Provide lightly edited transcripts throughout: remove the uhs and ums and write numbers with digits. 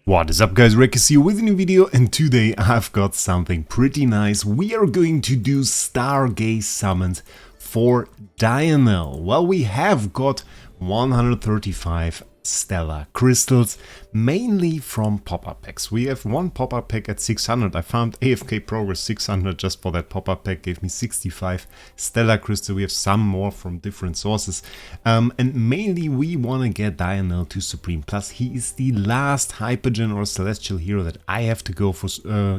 What is up guys, Wraec is here with a new video, and today I've got something pretty nice. We are going to do Stargaze summons for DIONEL. Well, we have got 135 stellar crystals, mainly from pop-up packs. We have one pop-up pack at 600. I found AFK Progress 600 just for that pop-up pack, gave me 65 stellar crystal. We have some more from different sources, and mainly we want to get DIONEL to Supreme Plus. He is the last Hypergen or Celestial hero that I have to go for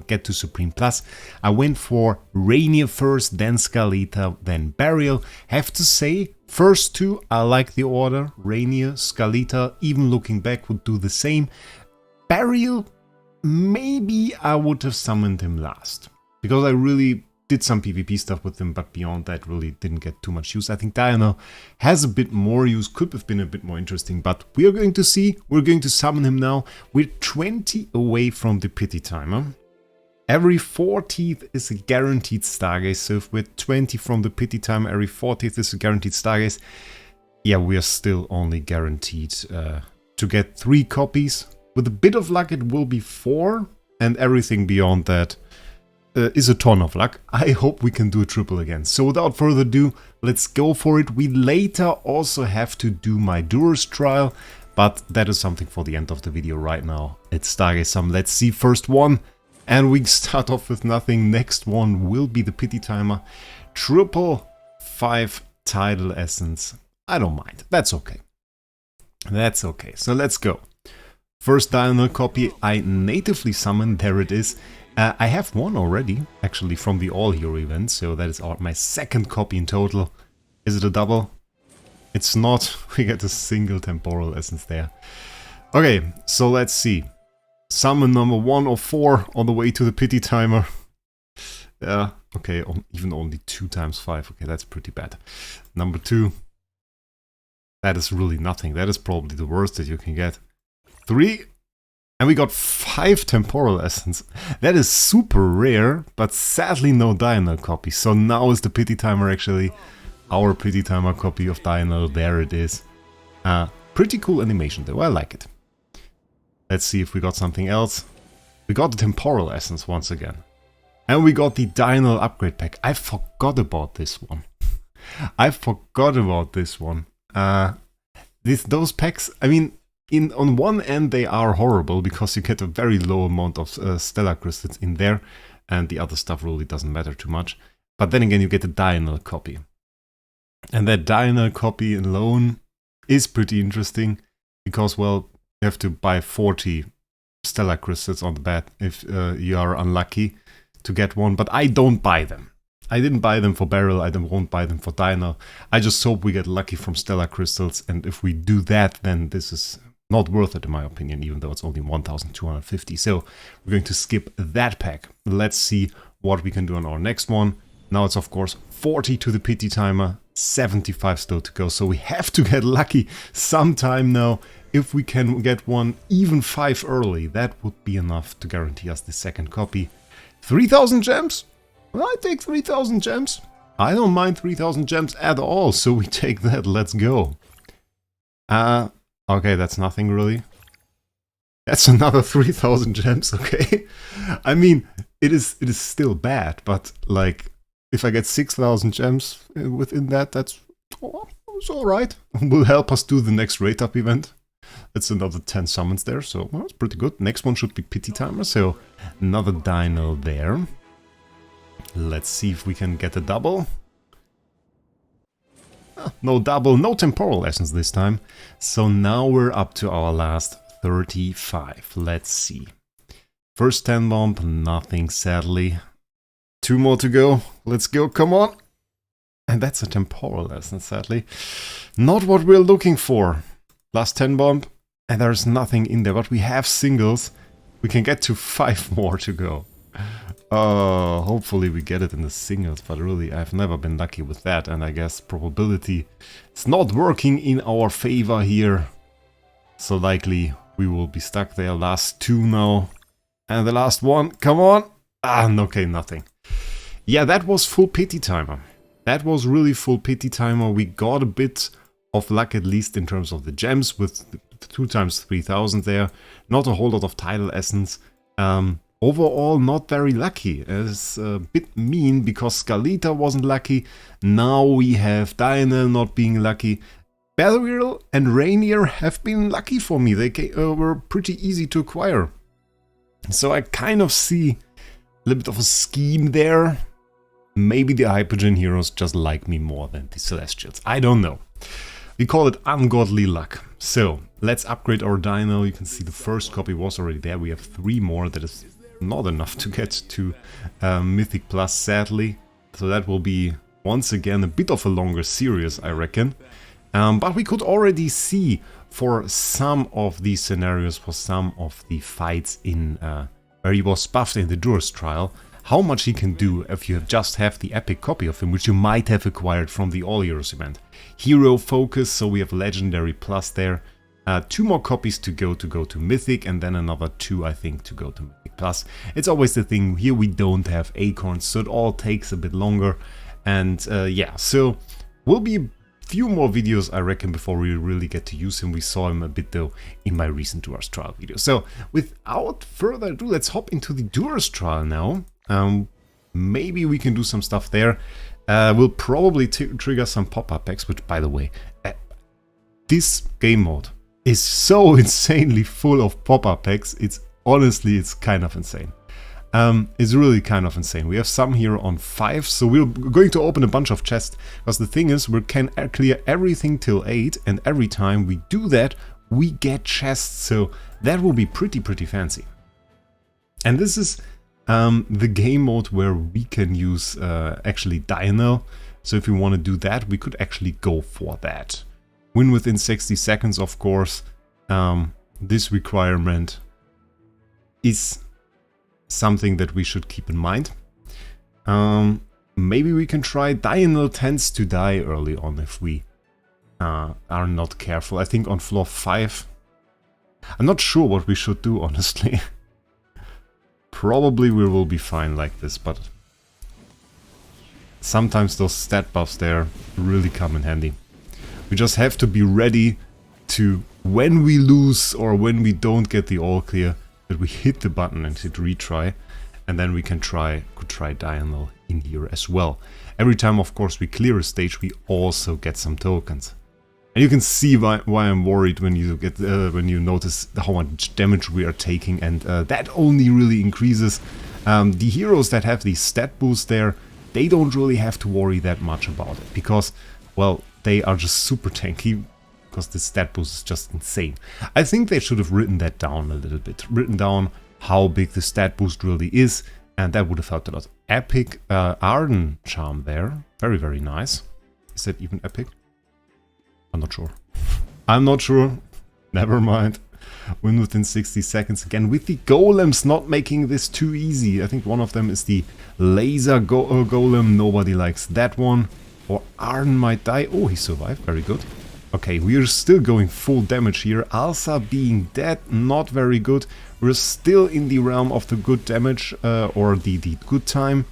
get to Supreme Plus. I went for Rainier first, then Scalita, then Burial. Have to say, first two, I like the order. Rainier, Scalita, even looking back, would do the same. Burial, maybe I would have summoned him last, because I really did some PvP stuff with him, but beyond that really didn't get too much use. I think DIONEL has a bit more use, could have been a bit more interesting, but we are going to see. We're going to summon him now. We're 20 away from the pity timer. Every 40th is a guaranteed Stargaze, so if we're 20 from the pity timer, every 40th is a guaranteed Stargaze. Yeah, we are still only guaranteed to get 3 copies. With a bit of luck it will be 4, and everything beyond that is a ton of luck. I hope we can do a triple again. So without further ado, let's go for it. We later also have to do my Durus Trial, but that is something for the end of the video. Right now it's Stargaze Summon. Let's see first one. And we start off with nothing. Next one will be the pity timer. 555 tidal essence. I don't mind. That's okay. That's okay. So let's go. First DIONEL copy I natively summoned. There it is. I have one already, actually, from the All Hero event. So that is my second copy in total. Is it a double? It's not. We get a single temporal essence there. Okay, so let's see. Summon number 1 or 4 on the way to the pity timer. Yeah, okay, even only 2 times 5. Okay, that's pretty bad. Number 2. That is really nothing. That is probably the worst that you can get. 3. And we got 5 temporal essence. That is super rare, but sadly no DIONEL copy. So now is the pity timer actually. Our pity timer copy of DIONEL. There it is. Pretty cool animation though. I like it. Let's see if we got something else. We got the temporal essence once again. And we got the DIONEL upgrade pack. I forgot about this one. I forgot about this one. Those packs, I mean, on one end they are horrible because you get a very low amount of stellar crystals in there. And the other stuff really doesn't matter too much. But then again you get a DIONEL copy. And that DIONEL copy alone is pretty interesting. Because, well, you have to buy 40 stellar crystals on the bat if you are unlucky to get one, but I don't buy them. I didn't buy them for Burial, I won't buy them for DIONEL. I just hope we get lucky from stellar crystals, and if we do that, then this is not worth it in my opinion, even though it's only 1250. So we're going to skip that pack. Let's see what we can do on our next one. Now it's of course 40 to the pity timer, 75 still to go, so we have to get lucky sometime now. If we can get one, even 5 early, that would be enough to guarantee us the second copy. 3000 gems? Well, I take 3000 gems. I don't mind 3000 gems at all, so we take that. Let's go. Okay, that's nothing really. That's another 3000 gems, okay? I mean, it is still bad, but like, if I get 6000 gems within that, that's it's alright. Will help us do the next rate up event. That's another 10 summons there, so well, it's pretty good. Next one should be pity timer, so another DIONEL there. Let's see if we can get a double. No double, no temporal essence this time. So now we're up to our last 35. Let's see. First 10 bomb, nothing sadly. 2 more to go. Let's go, come on. And that's a temporal essence, sadly. Not what we're looking for. Last 10 bomb, and there's nothing in there, but we have singles. We can get to 5 more to go. Hopefully we get it in the singles, but really I've never been lucky with that, and I guess probability is not working in our favor here. So likely we will be stuck there. Last 2 now, and the last one, come on. Okay, nothing. Yeah, that was full pity timer. That was really full pity timer. We got a bit of luck, at least in terms of the gems, with 2 times 3000 there. Not a whole lot of title essence. Overall, not very lucky. It's a bit mean because Skalita wasn't lucky. Now we have DIONEL not being lucky. Belriel and Rainier have been lucky for me. They were pretty easy to acquire. So I kind of see a little bit of a scheme there. Maybe the Hypergen heroes just like me more than the Celestials. I don't know. We call it ungodly luck. So let's upgrade our DIONEL. You can see the first copy was already there. We have 3 more. That is not enough to get to Mythic Plus, sadly. So that will be once again a bit of a longer series, I reckon. But we could already see for some of these scenarios, for some of the fights in where he was buffed in the Durus Trial, how much he can do if you just have the epic copy of him, which you might have acquired from the All Heroes event. Hero focus, so we have Legendary Plus there. 2 more copies to go to Mythic, and then another 2, I think, to go to Mythic Plus. It's always the thing, here we don't have acorns, so it all takes a bit longer. And yeah, so will be a few more videos, I reckon, before we really get to use him. We saw him a bit, though, in my recent Durus Trial video. So, without further ado, let's hop into the Durus Trial now. Maybe we can do some stuff there. We'll probably trigger some pop-up packs, which, by the way, this game mode is so insanely full of pop-up packs. It's honestly, it's kind of insane. It's really kind of insane. We have some here on 5, so we're going to open a bunch of chests, because the thing is, we can clear everything till 8, and every time we do that, we get chests, so that will be pretty fancy. And this is the game mode where we can use actually DIONEL, so if we want to do that, we could actually go for that. Win within 60 seconds, of course. This requirement is something that we should keep in mind. Maybe we can try. DIONEL tends to die early on if we are not careful. I think on floor 5. I'm not sure what we should do, honestly. Probably we will be fine like this, but sometimes those stat buffs there really come in handy. We just have to be ready to, when we lose or when we don't get the all clear, that we hit the button and hit retry, and then we could try DIONEL in here as well. Every time, of course, we clear a stage, we also get some tokens. And you can see why I'm worried when you get when you notice how much damage we are taking, and that only really increases. The heroes that have the stat boost there, they don't really have to worry that much about it, because, well, they are just super tanky, because the stat boost is just insane. I think they should have written that down a little bit, written down how big the stat boost really is, and that would have helped a lot. Epic Arden Charm there, very nice. Is that even epic? I'm not sure. I'm not sure. Never mind. Win within 60 seconds again, with the golems not making this too easy. I think one of them is the laser golem. Nobody likes that one. Or Arden might die. Oh, he survived. Very good. Okay, we are still going full damage here. Alsa being dead, not very good. We're still in the realm of the good damage, or the good time.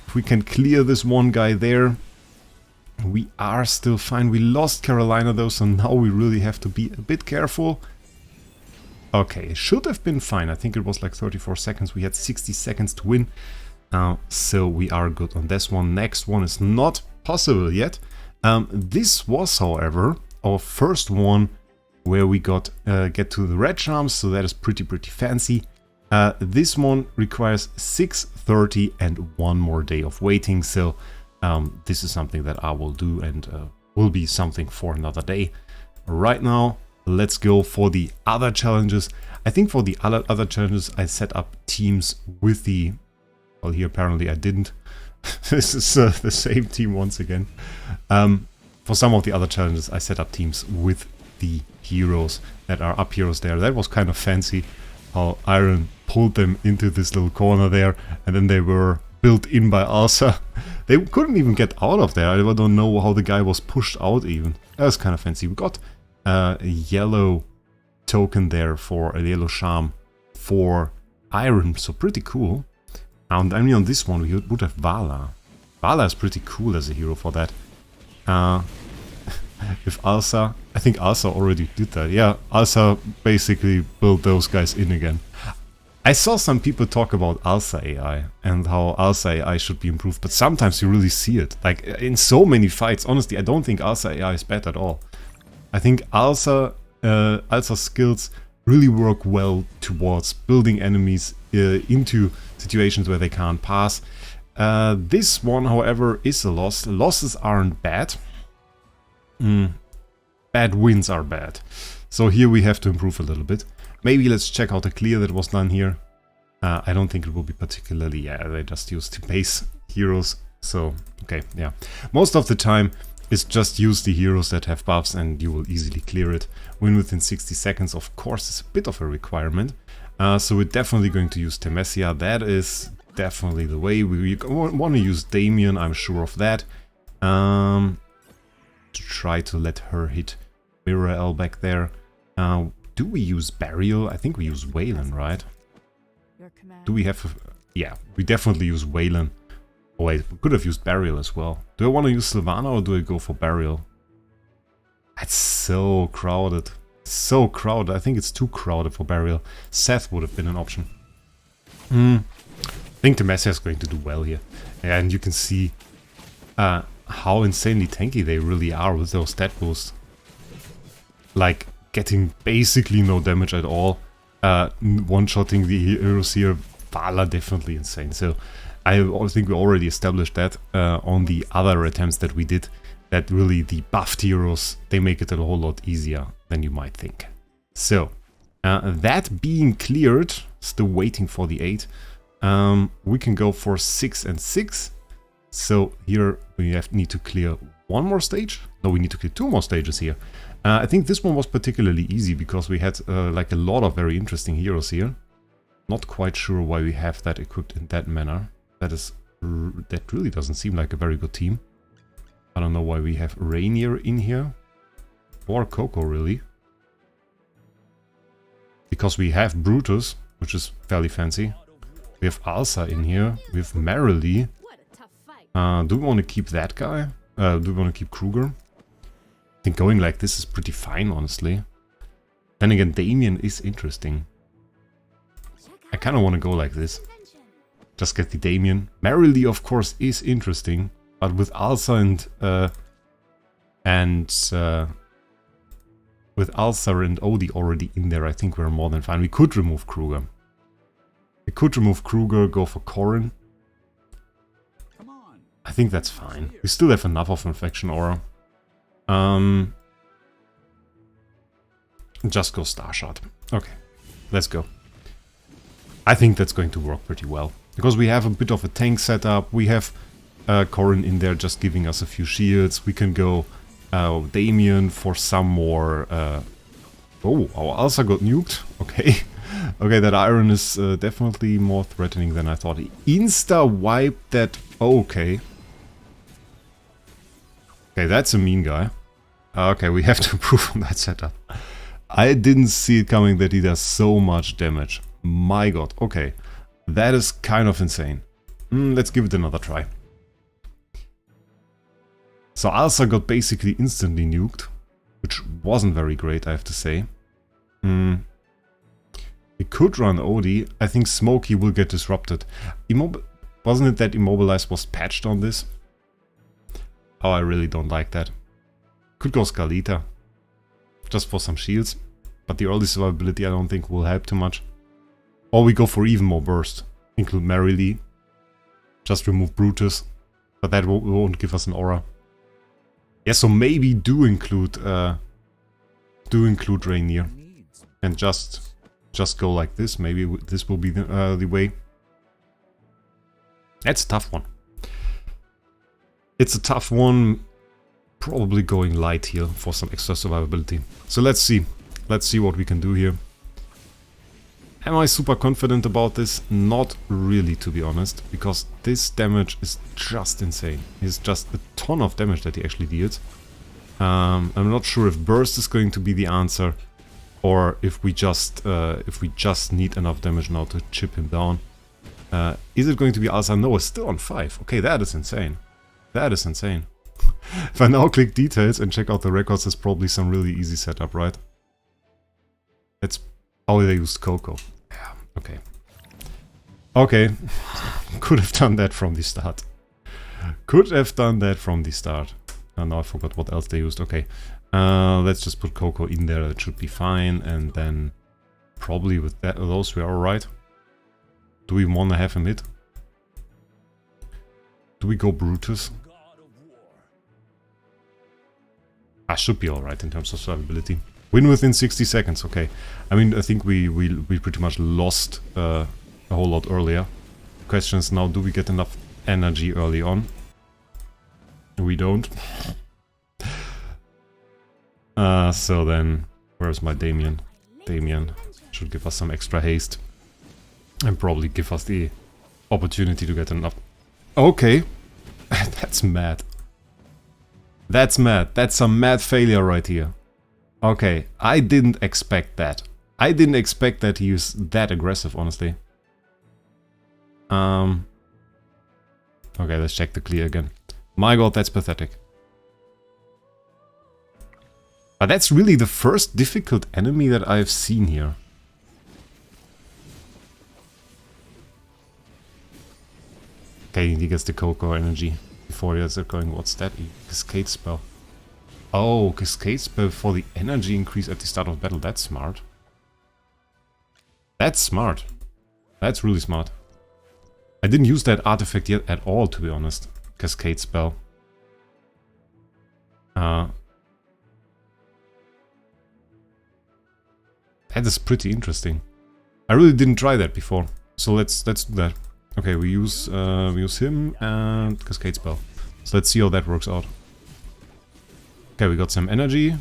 If we can clear this one guy there, we are still fine. We lost Carolina though, so now we really have to be a bit careful. Okay, it should have been fine. I think it was like 34 seconds. We had 60 seconds to win. So we are good on this one. Next one is not possible yet. This was, however, our first one where we get to the red charms, so that is pretty fancy. This one requires 6:30 and 1 more day of waiting, so this is something that I will do, and will be something for another day. Right now, let's go for the other challenges. I think for the other challenges, I set up teams with the... Well, here apparently I didn't. This is the same team once again. For some of the other challenges, I set up teams with the heroes that are up heroes there. That was kind of fancy, how Iron pulled them into this little corner there, and then they were built in by Alsa. They couldn't even get out of there. I don't know how the guy was pushed out even. That was kind of fancy. We got a yellow token there, for a yellow charm for Iron, so pretty cool. And I mean, on this one we would have Vala. Vala is pretty cool as a hero for that. If Alsa... I think Alsa already did that. Yeah, Alsa basically built those guys in again. I saw some people talk about Alsa AI and how Alsa AI should be improved, but sometimes you really see it. Like, in so many fights, honestly, I don't think Alsa AI is bad at all. I think Alsa's skills really work well towards building enemies into situations where they can't pass. This one, however, is a loss. Losses aren't bad. Bad wins are bad. So here we have to improve a little bit. Maybe let's check out the clear that was done here. I don't think it will be particularly... Yeah, they just used the base heroes. So, okay, yeah. Most of the time, it's just use the heroes that have buffs and you will easily clear it. Win within 60 seconds, of course, is a bit of a requirement. So we're definitely going to use Temesia. That is definitely the way. We want to use Damien, I'm sure of that. To try to let her hit Mirael back there. Do we use Burial? I think we use Wayland, right? Do we have... Yeah, we definitely use Wayland. Oh wait, we could have used Burial as well. Do I want to use Sylvana or do I go for Burial? That's so crowded. So crowded. I think it's too crowded for Burial. Seth would have been an option. I think Temesia is going to do well here. And you can see how insanely tanky they really are with those stat boosts. Like, getting basically no damage at all. One-shotting the heroes here. Vala definitely insane. So I think we already established that on the other attempts that we did. That really the buffed heroes, they make it a whole lot easier than you might think. So, that being cleared, still waiting for the 8. We can go for 6 and 6. So here we need to clear one more stage. No, we need to clear 2 more stages here. I think this one was particularly easy because we had like a lot of very interesting heroes here. Not quite sure why we have that equipped in that manner. That really doesn't seem like a very good team. I don't know why we have Rainier in here. Or Coco, really. Because we have Brutus, which is fairly fancy. We have Alsa in here. We have Marilee. Do we want to keep that guy? Do we want to keep Kruger? I think going like this is pretty fine, honestly. Then again, Damien is interesting. I kind of want to go like this. Just get the Damien. Marilee, of course, is interesting. But with Alsa with Alsa and Odie already in there, I think we're more than fine. We could remove Kruger. We could remove Kruger, go for Corrin. I think that's fine. We still have enough of Infection Aura. Just go Starshot. Okay, let's go. I think that's going to work pretty well. Because we have a bit of a tank setup. We have Corrin in there just giving us a few shields. We can go Damien for some more... Oh, our Alsa got nuked. Okay. Okay, that iron is definitely more threatening than I thought. Insta-wipe that... Oh, okay. Okay, that's a mean guy. Okay, we have to improve on that setup. I didn't see it coming that he does so much damage. My god, okay. That is kind of insane. Let's give it another try. So Alsa got basically instantly nuked, which wasn't very great, I have to say. We could run Odie. I think Smokey will get disrupted. Wasn't it that Immobilize was patched on this? Oh, I really don't like that. Could go Scarlita. Just for some shields. But the early survivability I don't think will help too much. Or we go for even more burst. Include Marilee. Just remove Brutus. But that won't give us an aura. Yeah, so maybe do include Rainier. And just go like this. Maybe this will be the way. That's a tough one. It's a tough one. Probably going light here for some extra survivability. So let's see. Let's see what we can do here. Am I super confident about this? Not really, to be honest. Because this damage is just insane. It's just a ton of damage that he actually deals. I'm not sure if burst is going to be the answer. Or if we just need enough damage now to chip him down. Is it going to be Alsa? No, it's still on 5. Okay, that is insane. That is insane. If I now click details and check out the records, there's probably some really easy setup, right? That's how they used cocoa. Yeah, okay. Okay. Could have done that from the start. Could have done that from the start. Oh, now I forgot what else they used. Okay. Let's just put cocoa in there. That should be fine. And then probably with that, those we are alright. Do we want to have him hit? Do we go Brutus? I should be alright in terms of survivability. Win within 60 seconds, okay. I mean, I think we pretty much lost a whole lot earlier. The question is now, do we get enough energy early on? We don't. So then, where's my Damien? Damien should give us some extra haste. And probably give us the opportunity to get enough. Okay. That's mad. That's mad. That's a mad failure right here. Okay, I didn't expect that. I didn't expect that he was that aggressive, honestly. Okay, let's check the clear again. My god, that's pathetic. But that's really the first difficult enemy that I've seen here. Okay, he gets the cocoa energy before he gets it going. What's that? Cascade spell. Oh, cascade spell for the energy increase at the start of battle. That's smart. That's smart. That's really smart. I didn't use that artifact yet at all, to be honest. Cascade spell. That is pretty interesting. I really didn't try that before, so let's do that. Okay, we use him and cascade spell. So let's see how that works out. Okay, we got some energy.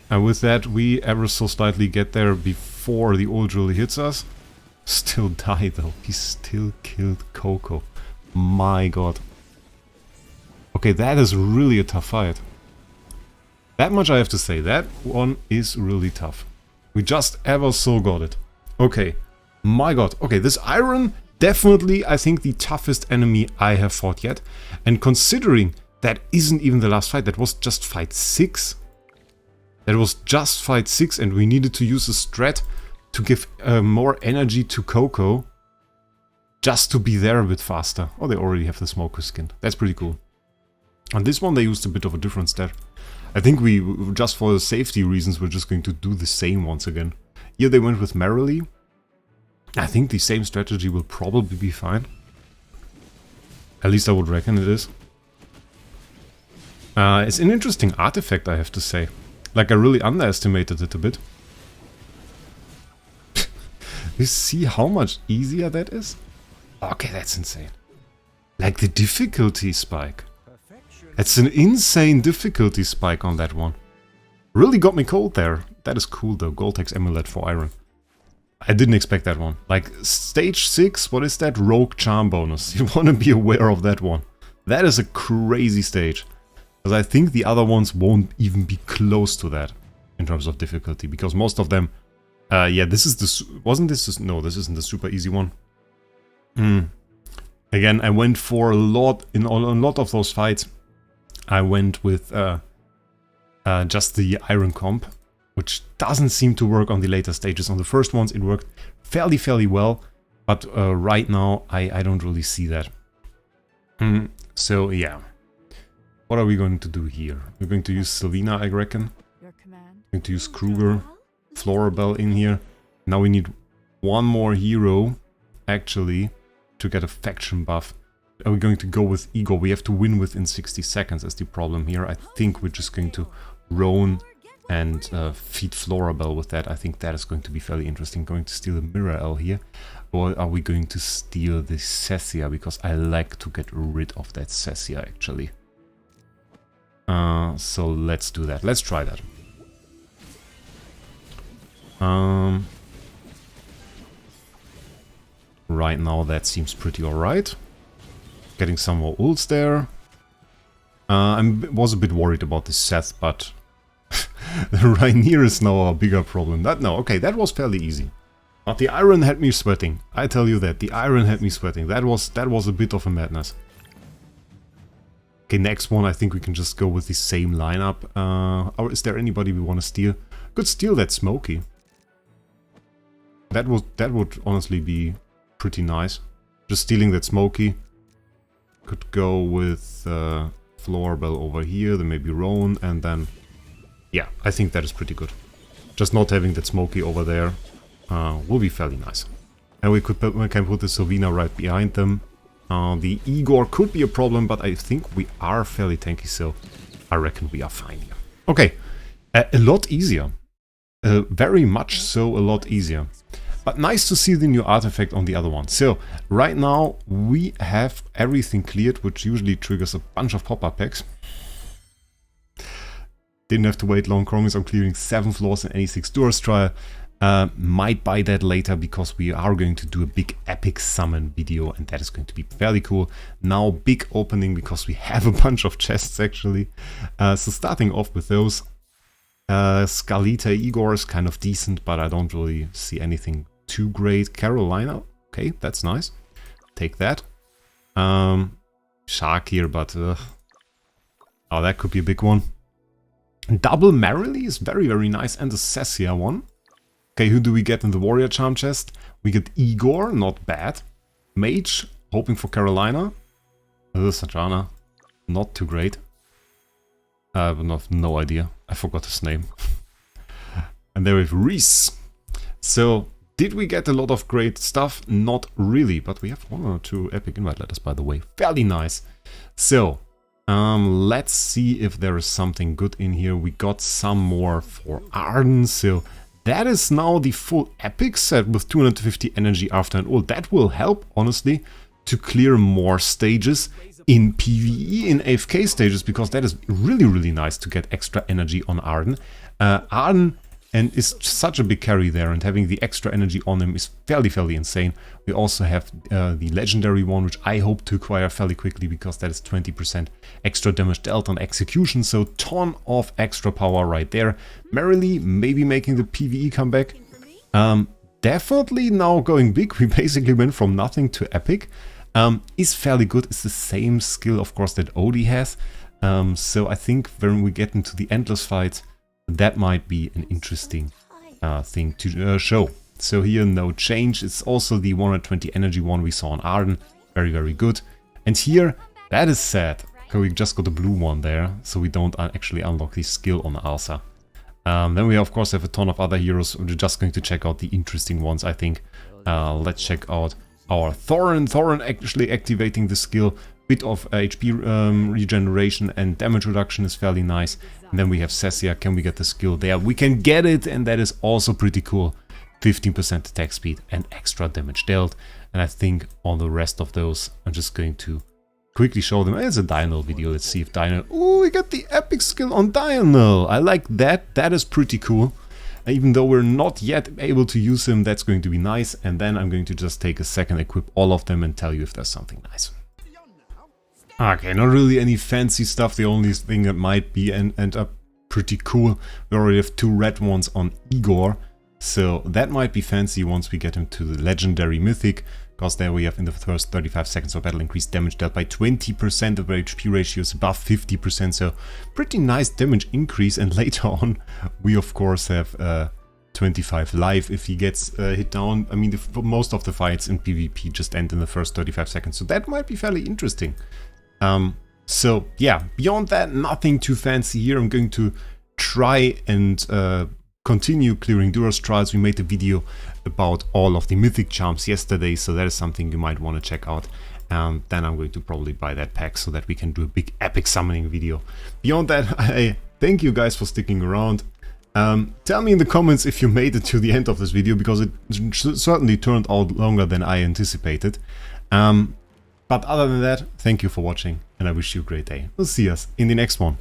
And with that, we ever so slightly get there before the old drill hits us. Still die though. He still killed Coco. My god. Okay, that is really a tough fight. That much I have to say. That one is really tough. We just ever so got it. Okay. My god. Okay, this Iron, definitely, I think, the toughest enemy I have fought yet. And considering that isn't even the last fight, that was just fight 6. That was just fight 6 and we needed to use a strat to give more energy to Coco. Just to be there a bit faster. Oh, they already have the smoker skin. That's pretty cool. On this one they used a bit of a different stat. I think we, just for safety reasons, we're just going to do the same once again. Here they went with Merrily. I think the same strategy will probably be fine. At least I would reckon it is. It's an interesting artifact, I have to say. Like, I really underestimated it a bit. You see how much easier that is? Okay, that's insane. Like the difficulty spike. It's an insane difficulty spike on that one. Really got me cold there. That is cool though. Goltex Amulet for Iron. I didn't expect that one. Like, stage 6, what is that? Rogue Charm bonus. You want to be aware of that one. That is a crazy stage. Because I think the other ones won't even be close to that. In terms of difficulty. Because most of them... yeah, this is the... Wasn't this... No, this isn't the super easy one. Again, I went for a lot... In a lot of those fights, I went with just the Iron comp. Which doesn't seem to work on the later stages. On the first ones it worked fairly well, but right now I don't really see that. So yeah. What are we going to do here? We're going to use Sylvina, I reckon. We're going to use Kruger, Florabelle in here. Now we need one more hero, actually, to get a faction buff. Are we going to go with Igor? We have to win within 60 seconds as the problem here. I think we're just going to Roan and feed Florabelle with that. I think that is going to be fairly interesting. Going to steal the Mirror L here. Or are we going to steal the Cessia? Because I like to get rid of that Cessia, actually. So let's do that. Let's try that. Right now that seems pretty alright. Getting some more ults there. I was a bit worried about this Seth, but... the Rainier is now a bigger problem. No, okay, that was fairly easy. But the Iron had me sweating. I tell you that, the Iron had me sweating. That was a bit of a madness. Okay, next one, I think we can just go with the same lineup. Or is there anybody we want to steal? Could steal that Smoky. That would honestly be pretty nice. Just stealing that Smoky. Could go with Florbell over here, then maybe Roan, and then... Yeah, I think that is pretty good. Just not having that Smoky over there will be fairly nice. And we can put the Sylvina right behind them. The Igor could be a problem, but I think we are fairly tanky, so I reckon we are fine here. Okay, a lot easier. Very much so, a lot easier. But nice to see the new artifact on the other one. So, right now we have everything cleared, which usually triggers a bunch of pop-up packs. Didn't have to wait long, Chromis. I'm clearing 7 floors in any 6 Durus Trial. Might buy that later because we are going to do a big epic summon video and that is going to be fairly cool. Now big opening because we have a bunch of chests actually. So starting off with those. Skalita Igor is kind of decent, but I don't really see anything too great. Carolina, okay, that's nice. Take that. Shark here, but oh, that could be a big one. Double Merrily is very, very nice, and the Sessia one. Okay, who do we get in the Warrior Charm chest? We get Igor, not bad. Mage, hoping for Carolina. Sajana, not too great. I have no idea. I forgot his name. And there we have Reese. So, did we get a lot of great stuff? Not really, but we have 1 or 2 epic invite letters, by the way. Fairly nice. So, let's see if there is something good in here. We got some more for Arden, so that is now the full epic set with 250 energy after an ult. That will help, honestly, to clear more stages in PvE, in AFK stages, because that is really, really nice to get extra energy on Arden. Arden is such a big carry there, and having the extra energy on him is fairly insane. We also have the legendary one, which I hope to acquire fairly quickly, because that is 20% extra damage dealt on execution, so ton of extra power right there. Merrily, maybe making the PvE comeback. Definitely now going big. We basically went from nothing to epic. Is fairly good. It's the same skill, of course, that Odie has. So I think when we get into the endless fights, that might be an interesting thing to show. So here, no change. It's also the 120 energy one we saw on Arden. Very, very good. And here, that is sad. Okay, we just got the blue one there, so we don't actually unlock the skill on Alsa. Then we, of course, have a ton of other heroes. We're just going to check out the interesting ones, I think. Let's check out our Thorin. Thorin actually activating the skill. Bit of HP regeneration and damage reduction is fairly nice. And then we have Sessia. Can we get the skill there? We can get it, and that is also pretty cool. 15% attack speed and extra damage dealt. And I think on the rest of those, I'm just going to quickly show them. It's a DIONEL video. Let's see if DIONEL... Oh, we got the epic skill on DIONEL. I like that. That is pretty cool. Even though we're not yet able to use him, that's going to be nice. And then I'm going to just take a second, equip all of them, and tell you if there's something nice. Okay, not really any fancy stuff. The only thing that might be end up pretty cool. We already have 2 red ones on Igor. So that might be fancy once we get him to the legendary mythic. Because there we have in the first 35 seconds of battle increased damage dealt by 20%. The HP ratio is above 50%. So pretty nice damage increase. And later on we of course have 25 life if he gets hit down. I mean, most of the fights in PvP just end in the first 35 seconds. So that might be fairly interesting. So yeah, beyond that, nothing too fancy here. I'm going to try and continue clearing Durus Trials. We made a video about all of the mythic charms yesterday, so that is something you might want to check out. And then I'm going to probably buy that pack so that we can do a big epic summoning video. Beyond that, I thank you guys for sticking around. Tell me in the comments if you made it to the end of this video, because it certainly turned out longer than I anticipated. But other than that, thank you for watching, and I wish you a great day. We'll see us in the next one.